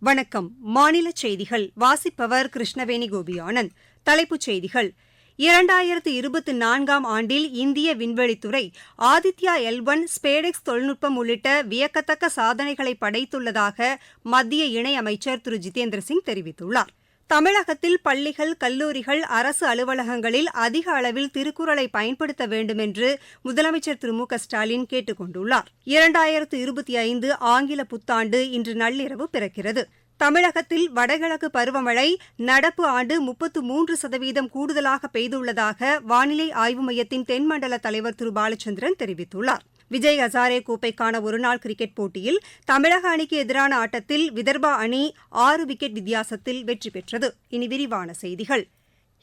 வணக்கம். மாநில செய்திகள் வாசிப்பவர் கிருஷ்ணவேணி கோபியானந்த். தலைப்புச் செய்திகள்: 2024ஆம் ஆண்டில் இந்திய விண்வெளித்துறை ஆதித்யா L1 ஸ்பேடெக்ஸ் தொழில்நுட்பம் உள்ளிட்ட வியக்கத்தக்க சாதனைகளை படைத்துள்ளதாக மத்திய இணையமைச்சர் திரு ஜிதேந்திர சிங் தெரிவித்துள்ளார். தமிழகத்தில் பள்ளிகள், கல்லூரிகள், அரசு அலுவலகங்களில் அதிக அளவில் திருக்குறளை பயன்படுத்த வேண்டுமென்று முதலமைச்சர் திரு மு க ஸ்டாலின் கேட்டுக் கொண்டுள்ளார். 2025 ஆங்கில புத்தாண்டு இன்று நள்ளிரவு பிறக்கிறது. தமிழகத்தில் வடகிழக்கு பருவமழை நடப்பு ஆண்டு 33% கூடுதலாக பெய்துள்ளதாக வானிலை ஆய்வு மையத்தின் தென்மண்டல தலைவர் திரு பாலச்சந்திரன் தெரிவித்துள்ளார். விஜய் ஹசாரே கோப்பைக்கான ஒருநாள் கிரிக்கெட் போட்டியில் தமிழக அணிக்கு எதிரான ஆட்டத்தில் விதர்பா அணி 6 விக்கெட் வித்தியாசத்தில் வெற்றி பெற்றது. இனி விரிவான செய்திகள்.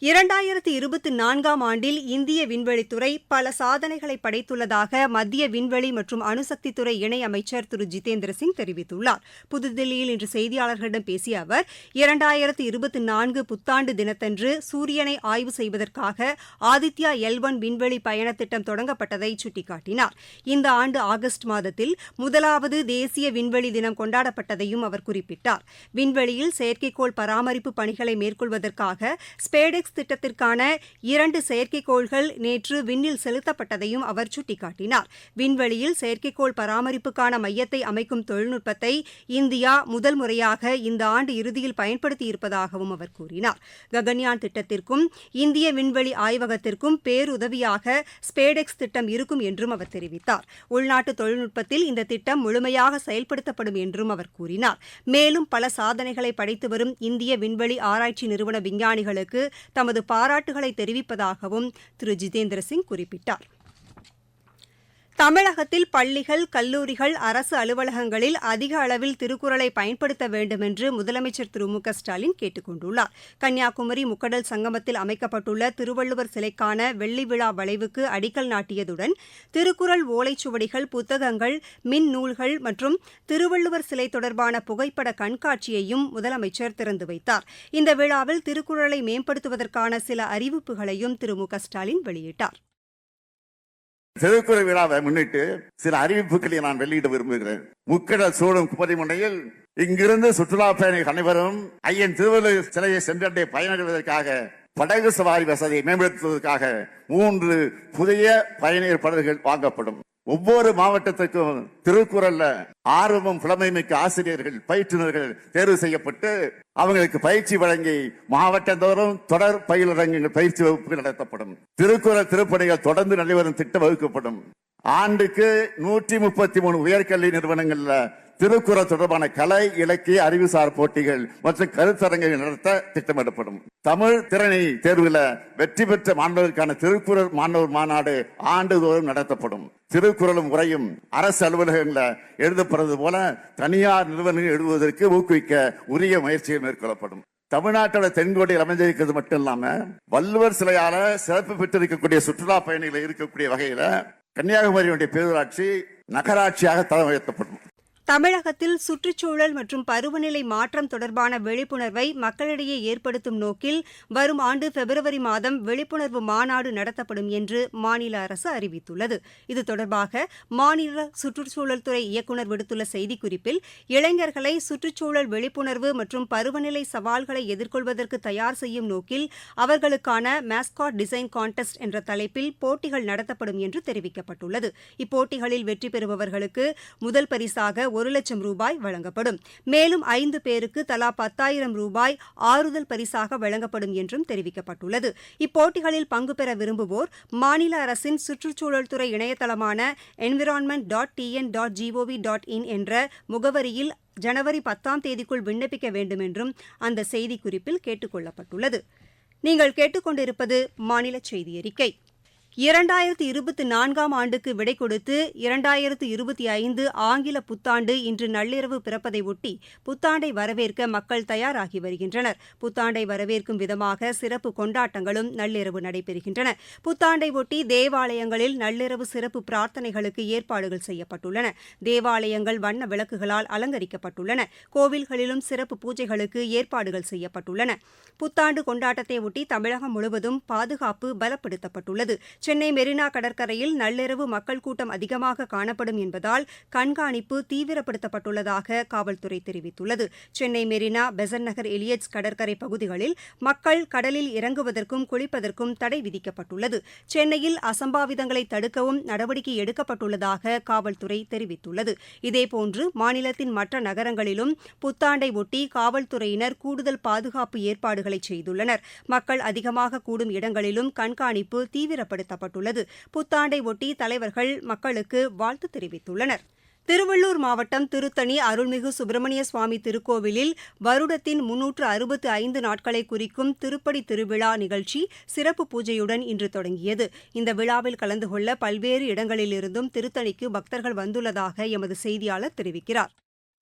2024ஆம் ஆண்டில் இந்திய விண்வெளித்துறை பல சாதனைகளை படைத்துள்ளதாக மத்திய விண்வெளி மற்றும் அணுசக்தித்துறை இணையமைச்சர் திரு ஜிதேந்திர சிங் தெரிவித்துள்ளார். புதுதில்லியில் இன்று செய்தியாளர்களிடம் பேசிய அவர், 2024 புத்தாண்டு தினத்தன்று சூரியனை ஆய்வு செய்வதற்காக ஆதித்யா L1 விண்வெளி பயண திட்டம் தொடங்கப்பட்டதை சுட்டிக்காட்டினார். இந்த ஆண்டு ஆகஸ்ட் மாதத்தில் முதலாவது தேசிய விண்வெளி தினம் கொண்டாடப்பட்டதையும் அவர் குறிப்பிட்டார். விண்வெளியில் செயற்கைக்கோள் பராமரிப்பு பணிகளை மேற்கொள்வதற்காக ஸ்பேடெக்ஸ் திட்டத்திற்கான 2 செயற்கைக்கோள்கள் நேற்று விண்ணில் செலுத்தப்பட்டதையும் அவர் சுட்டிக்காட்டினார். விண்வெளியில் செயற்கைக்கோள் பராமரிப்புக்கான மையத்தை அமைக்கும் தொழில்நுட்பத்தை இந்தியா முதல் முறையாக இந்த ஆண்டு இறுதியில் பயன்படுத்தியிருப்பதாகவும் அவர் கூறினார். ககன்யான் திட்டத்திற்கும் இந்திய விண்வெளி ஆய்வகத்திற்கும் பேருதவியாக ஸ்பேடெக்ஸ் திட்டம் இருக்கும் என்றும் அவர் தெரிவித்தார். உள்நாட்டு தொழில்நுட்பத்தில் இந்த திட்டம் முழுமையாக செயல்படுத்தப்படும் என்றும் அவர் கூறினார். மேலும் பல சாதனைகளை படைத்து வரும் இந்திய விண்வெளி ஆராய்ச்சி நிறுவன விஞ்ஞானிகளுக்கு தமது பாராட்டுகளை தெரிவிப்பதாகவும் திரு ஜிதேந்திர சிங் குறிப்பிட்டார். தமிழகத்தில் பள்ளிகள், கல்லூரிகள், அரசு அலுவலகங்களில் அதிக அளவில் திருக்குறளை பயன்படுத்த வேண்டுமென்று முதலமைச்சர் திரு மு க ஸ்டாலின் கேட்டுக் கொண்டுள்ளார். கன்னியாகுமரி முக்கடல் சங்கமத்தில் அமைக்கப்பட்டுள்ள திருவள்ளுவர் சிலைக்கான வெள்ளி விழா வளைவுக்கு அடிக்கல் நாட்டியதுடன் திருக்குறள் ஓலைச்சுவடிகள், புத்தகங்கள், மின் நூல்கள் மற்றும் திருவள்ளுவர் சிலை தொடர்பான புகைப்பட கண்காட்சியையும் முதலமைச்சர் திறந்து வைத்தார். இந்த விழாவில் திருக்குறளை மேம்படுத்துவதற்கான சில அறிவிப்புகளையும் திரு மு க ஸ்டாலின் வெளியிட்டார். திருக்குறள் விழாவை முன்னிட்டு சில அறிவிப்புகளை நான் வெளியிட விரும்புகிறேன். முக்கடல் சூடும் குமரிமுனையில் இங்கிருந்து சுற்றுலா பயணிகள் அனைவரும் ஐயன் திருவள்ளுவர் சிலையை சென்றடைய பயனடைவதற்காக படகு சவாரி வசதியை மேம்படுத்துவதற்காக 3 புதிய பயணியர் படகுகள் வாங்கப்படும். ஒவ்வொரு மாவட்டத்திற்கும் திருக்குறள்ல ஆர்வமும் புலமைமிக்க ஆசிரியர்கள், பயிற்றுநர்கள் தேர்வு செய்யப்பட்டு அவங்களுக்கு பயிற்சி வழங்கி மாவட்டந்தோறும் தொடர் பயிலரங்குகள், பயிற்சி வகுப்புகள் நடத்தப்படும். திருக்குறள் திருப்பணிகள் தொடர்ந்து நடைபெறும் திட்டம் வகுக்கப்படும். ஆண்டுக்கு 133 உயர்கல்வி நிறுவனங்கள்ல திருக்குறள் தொடர்பான கலை, இலக்கிய, அறிவுசார் போட்டிகள் மற்றும் கருத்தரங்குகள் நடத்த திட்டமிடப்படும். தமிழ் திறனை தேர்வுல வெற்றி பெற்ற மாணவர்களுக்கான திருக்குறள் மாணவர் மாநாடு ஆண்டுதோறும் நடத்தப்படும். திருக்குறளும் உரையும் அரசு அலுவலகங்களில் எழுதப்படுவது போல தனியார் நிறுவனங்கள் எழுதுவதற்கு ஊக்குவிக்க உரிய முயற்சிகள் மேற்கொள்ளப்படும். தமிழ்நாட்டோட தென்கோடியில் அமைந்திருக்கிறது மட்டும் இல்லாம வள்ளுவர் சிலையால சிறப்பு பெற்றிருக்கக்கூடிய சுற்றுலா பயணிகள் இருக்கக்கூடிய வகையில கன்னியாகுமரியுடைய பேரூராட்சி நகராட்சியாக தரம் உயர்த்தப்படும். தமிழகத்தில் சுற்றுச்சூழல் மற்றும் பருவநிலை மாற்றம் தொடர்பான விழிப்புணர்வை மக்களிடையே ஏற்படுத்தும் நோக்கில் வரும் ஆண்டு பிப்ரவரி மாதம் விழிப்புணர்வு மாநாடு நடத்தப்படும் என்று மாநில அரசு அறிவித்துள்ளது. இது தொடர்பாக மாநில சுற்றுச்சூழல் துறை இயக்குநர் விடுத்துள்ள செய்திக்குறிப்பில், இளைஞர்களை சுற்றுச்சூழல் விழிப்புணர்வு மற்றும் பருவநிலை சவால்களை எதிர்கொள்வதற்கு தயார் செய்யும் நோக்கில் அவர்களுக்கான மாஸ்காட் டிசைன் கான்டெஸ்ட் என்ற தலைப்பில் போட்டிகள் நடத்தப்படும் என்று தெரிவிக்கப்பட்டுள்ளது. இப்போட்டிகளில் வெற்றி பெறுபவர்களுக்கு முதல் பரிசாக 1 லட்சம் ரூபாய் வழங்கப்படும். மேலும் 5 பேருக்கு தலா 10,000 ரூபாய் ஆறுதல் பரிசாக வழங்கப்படும் என்றும் தெரிவிக்கப்பட்டுள்ளது. இப்போட்டிகளில் பங்கு பெற விரும்புவோர் மாநில அரசின் சுற்றுச்சூழல் துறை இணையதளமான environment.tn.gov.in என்ற முகவரியில் ஜனவரி 10ஆம் தேதிக்குள் விண்ணப்பிக்க வேண்டும் என்றும் அந்த செய்திக்குறிப்பில் கேட்டுக் கொள்ளப்பட்டுள்ளது. நீங்கள் கேட்டுக்கொண்டிருப்பது மாநில செய்தி அறிக்கை. 2024ஆம் ஆண்டுக்கு விடை கொடுத்து 2025 ஆங்கில புத்தாண்டு இன்று நள்ளிரவு பிறப்பதை ஒட்டி புத்தாண்டை வரவேற்க மக்கள் தயாராகி வருகின்றனர். புத்தாண்டை வரவேற்கும் விதமாக சிறப்பு கொண்டாட்டங்களும் நள்ளிரவு நடைபெறுகின்றன. புத்தாண்டை ஒட்டி தேவாலயங்களில் நள்ளிரவு சிறப்பு பிரார்த்தனைகளுக்கு ஏற்பாடுகள் செய்யப்பட்டுள்ளன. தேவாலயங்கள் வண்ண விளக்குகளால் அலங்கரிக்கப்பட்டுள்ளன. கோவில்களிலும் சிறப்பு பூஜைகளுக்கு ஏற்பாடுகள் செய்யப்பட்டுள்ளன. புத்தாண்டு கொண்டாட்டத்தை ஒட்டி தமிழகம் முழுவதும் பாதுகாப்பு பலப்படுத்தப்பட்டுள்ளது. சென்னை மெரினா கடற்கரையில் நள்ளிரவு மக்கள் கூட்டம் அதிகமாக காணப்படும் என்பதால் கண்காணிப்பு தீவிரப்படுத்தப்பட்டுள்ளதாக காவல்துறை தெரிவித்துள்ளது. சென்னை மெரினா, பெசன்ட் நகர், எலியட்ஸ் கடற்கரை பகுதிகளில் மக்கள் கடலில் இறங்குவதற்கும் குளிப்பதற்கும் தடை விதிக்கப்பட்டுள்ளது. சென்னையில் அசம்பாவிதங்களை தடுக்கவும் நடவடிக்கை எடுக்கப்பட்டுள்ளதாக காவல்துறை தெரிவித்துள்ளது. இதேபோன்று மாநிலத்தின் மற்ற நகரங்களிலும் புத்தாண்டை ஒட்டி காவல்துறையினர் கூடுதல் பாதுகாப்பு ஏற்பாடுகளை செய்துள்ளனர். மக்கள் அதிகமாக கூடும் இடங்களிலும் கண்காணிப்பு தீவிரப்படுத்தப்பட்டுள்ளது. புத்தாண்டை ஒட்டி தலைவர்கள் மக்களுக்கு வாழ்த்து தெரிவித்துள்ளனர். திருவள்ளூர் மாவட்டம் திருத்தணி அருள்மிகு சுப்பிரமணிய சுவாமி திருக்கோவிலில் வருடத்தின் 365 நாட்களை குறிக்கும் திருப்படி திருவிழா நிகழ்ச்சி சிறப்பு பூஜையுடன் இன்று தொடங்கியது. இந்த விழாவில் கலந்து கொள்ள பல்வேறு இடங்களிலிருந்தும் திருத்தணிக்கு பக்தர்கள் வந்துள்ளதாக எமது செய்தியாளர் தெரிவிக்கிறார்.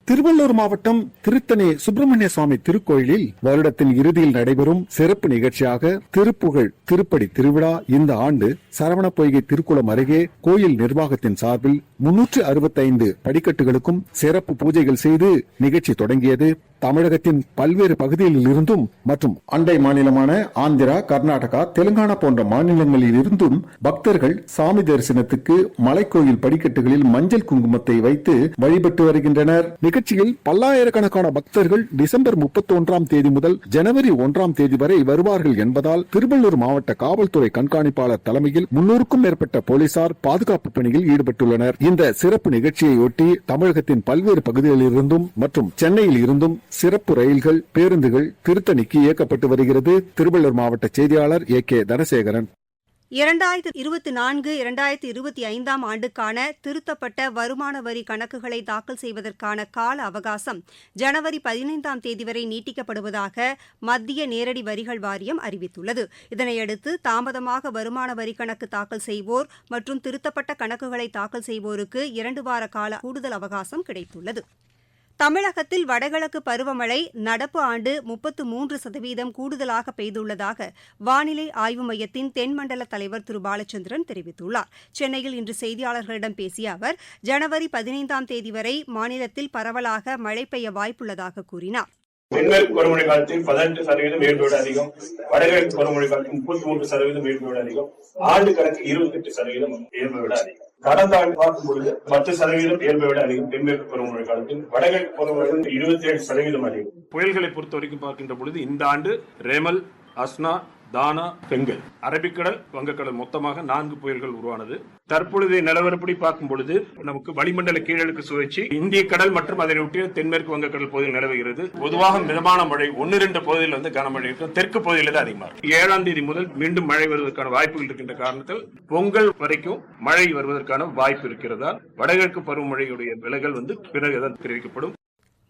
திருவள்ளூர் மாவட்டம் திருத்தணி சுப்பிரமணிய சுவாமி திருக்கோயிலில் வருடத்தின் இறுதியில் நடைபெறும் சிறப்பு நிகழ்ச்சியாக திருப்புகழ் திருப்படி திருவிழா இந்த ஆண்டு சரவண பொய்கை திருக்குளம் அருகே கோயில் நிர்வாகத்தின் சார்பில் 365 படிக்கட்டுகளுக்கும் சிறப்பு பூஜைகள் செய்து நிகழ்ச்சி தொடங்கியது. தமிழகத்தின் பல்வேறு பகுதிகளில் இருந்தும் மற்றும் அண்டை மாநிலமான ஆந்திரா, கர்நாடகா, தெலுங்கானா போன்ற மாநிலங்களில் இருந்தும் பக்தர்கள் சாமி தரிசனத்துக்கு மலைக்கோயில் படிக்கட்டுகளில் மஞ்சள் குங்குமத்தை வைத்து வழிபட்டு வருகின்றனர். நிகழ்ச்சியில் பல்லாயிரக்கணக்கான பக்தர்கள் டிசம்பர் 31ஆம் தேதி முதல் ஜனவரி 1ஆம் தேதி வரை வருவார்கள் என்பதால் திருவள்ளூர் மாவட்ட காவல்துறை கண்காணிப்பாளர் தலைமையில் 300க்கும் மேற்பட்ட போலீசார் பாதுகாப்பு பணியில் ஈடுபட்டுள்ளனர். இந்த சிறப்பு நிகழ்ச்சியை ஒட்டி தமிழகத்தின் பல்வேறு பகுதிகளில் இருந்தும் மற்றும் சென்னையில் இருந்தும் சிறப்பு ரயில்கள், பேருந்துகள் திருத்தணிக்கு இயக்கப்பட்டு வருகிறது. திருவள்ளூர் மாவட்ட செய்தியாளர் கே தனசேகரன். 2024-2025 ஆண்டுக்கான திருத்தப்பட்ட வருமான வரி கணக்குகளை தாக்கல் செய்வதற்கான கால அவகாசம் ஜனவரி 15ஆம் தேதி வரை நீட்டிக்கப்படுவதாக மத்திய நேரடி வரிகள் வாரியம் அறிவித்துள்ளது. இதனையடுத்து தாமதமாக வருமான வரி கணக்கு தாக்கல் செய்வோர் மற்றும் திருத்தப்பட்ட கணக்குகளை தாக்கல் செய்வோருக்கு 2 வார கால கூடுதல் அவகாசம் கிடைத்துள்ளது. தமிழகத்தில் வடகிழக்கு பருவமழை நடப்பு ஆண்டு 33% கூடுதலாக பெய்துள்ளதாக வானிலை ஆய்வு மையத்தின் தென்மண்டல தலைவர் திரு பாலச்சந்திரன் தெரிவித்துள்ளார். சென்னையில் இன்று செய்தியாளர்களிடம் பேசிய அவர் ஜனவரி 15ஆம் தேதி வரை மாநிலத்தில் பரவலாக மழை பெய்ய வாய்ப்புள்ளதாக கூறினார். தென்மேற்கு பருவமழை காலத்தில் 18% இயல்பை அதிகம், வடகிழக்கு பருவமழை காலத்தில் 33% இயல்பை அதிகம், ஆண்டு கணக்கு 28% இயல்பை விட அதிகம். கடந்த ஆண்டு பார்க்கும் பொழுது 10% இயல்பை விட அதிகம் தென்மேற்கு பருவமழை காலத்தில், வடகிழக்கு பருவமழை 27% அதிகம். புயல்களை பொறுத்த வரைக்கும் பார்க்கின்ற பொழுது இந்த ஆண்டு ரேமல், அஸ்னா, தானா, பெங்கல், அரபிக்கடல், வங்கக்கடல் மொத்தமாக 4 புயல்கள் உருவானது. தற்பொழுது நிலவரப்படி பார்க்கும் பொழுது நமக்கு வளிமண்டல கீழடுக்கு சுழற்சி இந்திய கடல் மற்றும் அதனை ஒட்டிய தென்மேற்கு வங்கக்கடல் பகுதியில் நிலவுகிறது. பொதுவாக மிதமான மழை 1-2 பகுதியில் கனமழை இருக்கும். தெற்கு பகுதியில் தான் அதிகமாக இருக்கும். 7ஆம் தேதி முதல் மீண்டும் மழை வருவதற்கான வாய்ப்புகள் இருக்கின்ற காரணத்தால் பொங்கல் வரைக்கும் மழை வருவதற்கான வாய்ப்பு இருக்கிறதா. வடகிழக்கு பருவமழையுடைய விலகல் பிறகுதான் தெரிவிக்கப்படும்.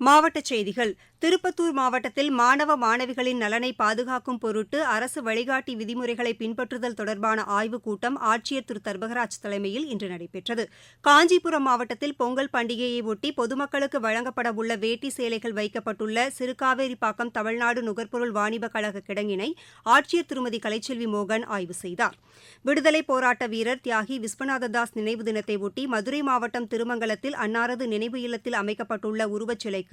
மாவட்டச் செய்திகள். திருப்பத்தூர் மாவட்டத்தில் மாணவ மாணவிகளின் நலனை பாதுகாக்கும் பொருட்டு அரசு வழிகாட்டி விதிமுறைகளை பின்பற்றுதல் தொடர்பான ஆய்வுக் கூட்டம் ஆட்சியர் திரு தர்பகராஜ் தலைமையில் இன்று நடைபெற்றது. காஞ்சிபுரம் மாவட்டத்தில் பொங்கல் பண்டிகையை ஒட்டி பொதுமக்களுக்கு வழங்கப்படவுள்ள வேட்டி சேலைகள் வைக்கப்பட்டுள்ள சிறுகாவேரிப்பாக்கம் தமிழ்நாடு நுகர்பொருள் வாணிப கழக கிடங்கினை ஆட்சியர் திருமதி கலைச்செல்வி மோகன் ஆய்வு செய்தார். விடுதலைப் போராட்ட வீரர் தியாகி விஸ்வநாததாஸ் நினைவு தினத்தை ஒட்டி மதுரை மாவட்டம் திருமங்கலத்தில் அன்னாரது நினைவு இல்லத்தில் அமைக்கப்பட்டுள்ள உருவச்சிலைக்கு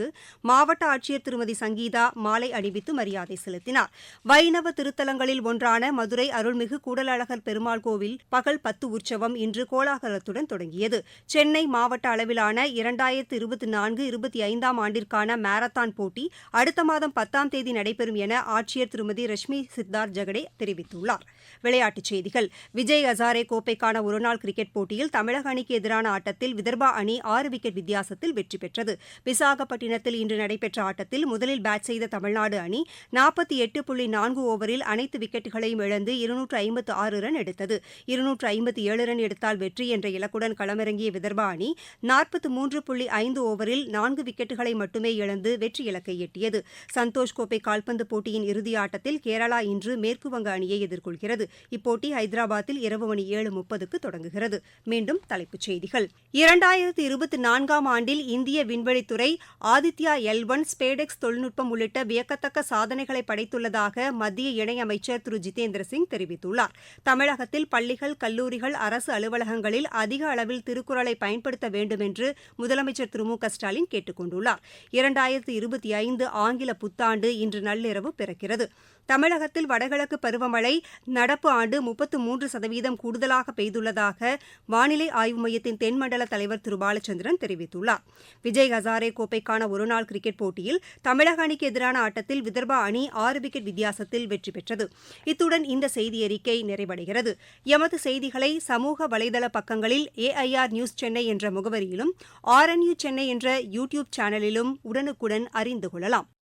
மாவட்ட ஆட்சியர் திருமதி சங்கீதா மாலை அணிவித்து மரியாதை செலுத்தினார். வைணவ திருத்தலங்களில் ஒன்றான மதுரை அருள்மிகு கூடலழகர் பெருமாள் கோவில் பகல் 10 உற்சவம் இன்று கோலாகலத்துடன் தொடங்கியது. சென்னை மாவட்ட அளவிலான 2024-25 ஆண்டிற்கான மாரத்தான் போட்டி அடுத்த மாதம் 10ஆம் தேதி நடைபெறும் என ஆட்சியர் திருமதி ரஷ்மி சித்தார் ஜெகடே தெரிவித்துள்ளார். விளையாட்டுச் செய்திகள். விஜய் ஹசாரே கோப்பைக்கான ஒருநாள் கிரிக்கெட் போட்டியில் தமிழக அணிக்கு எதிரான ஆட்டத்தில் விதர்பா அணி 6 விக்கெட் வித்தியாசத்தில் வெற்றி பெற்றது. விசாகப்பட்டினத்தில் இன்று நடைபெற்ற ஆட்டத்தில் முதலில் பேட் செய்த தமிழ்நாடு அணி 48.4 ஓவரில் அனைத்து விக்கெட்டுகளையும் இழந்து 256 ரன் எடுத்தது. 257 ரன் எடுத்தால் வெற்றி என்ற இலக்குடன் களமிறங்கிய விதர்பா அணி 43.5 ஓவரில் 4 விக்கெட்டுகளை மட்டுமே இழந்து வெற்றி இலக்கை எட்டியது. சந்தோஷ் கோப்பை கால்பந்து போட்டியின் இறுதி ஆட்டத்தில் கேரளா இன்று மேற்குவங்க அணியை எதிர்கொள்கிறது. இப்போட்டி ஹைதராபாத்தில் இரவு மணி 7:30க்கு தொடங்குகிறது. மீண்டும் தலைப்புச் செய்திகள். 2024ஆம் ஆண்டில் இந்திய விண்வெளித்துறை ஆதித்யா L1 ஸ்பேடெக்ஸ் தொழில்நுட்பம் உள்ளிட்ட வியக்கத்தக்க சாதனைகளை படைத்துள்ளதாக மத்திய இணையமைச்சர் திரு ஜிதேந்திர சிங் தெரிவித்துள்ளார். தமிழகத்தில் பள்ளிகள், கல்லூரிகள், அரசு அலுவலகங்களில் அதிக அளவில் திருக்குறளை பயன்படுத்த வேண்டும் என்று முதலமைச்சர் திரு மு க ஸ்டாலின் கேட்டுக் கொண்டுள்ளார். 2025 ஆங்கில புத்தாண்டு இன்று நள்ளிரவு பிறக்கிறது. தமிழகத்தில் வடகிழக்கு பருவமழை நடப்பு ஆண்டு 33% கூடுதலாக பெய்துள்ளதாக வானிலை ஆய்வு மையத்தின் தென்மண்டல தலைவர் திரு பாலச்சந்திரன் தெரிவித்துள்ளார். விஜய் ஹசாரே கோப்பைக்கான ஒருநாள் கிரிக்கெட் போட்டியில் தமிழக அணிக்கு எதிரான ஆட்டத்தில் விதர்பா அணி 6 விக்கெட் வித்தியாசத்தில் வெற்றி பெற்றது. இத்துடன் இந்த செய்தியறிக்கை நிறைவடைகிறது. எமது செய்திகளை சமூக வலைதள பக்கங்களில் AIR நியூஸ் சென்னை என்ற முகவரியிலும் RNU சென்னை என்ற யூடியூப் சேனலிலும் உடனுக்குடன் அறிந்து கொள்ளலாம்.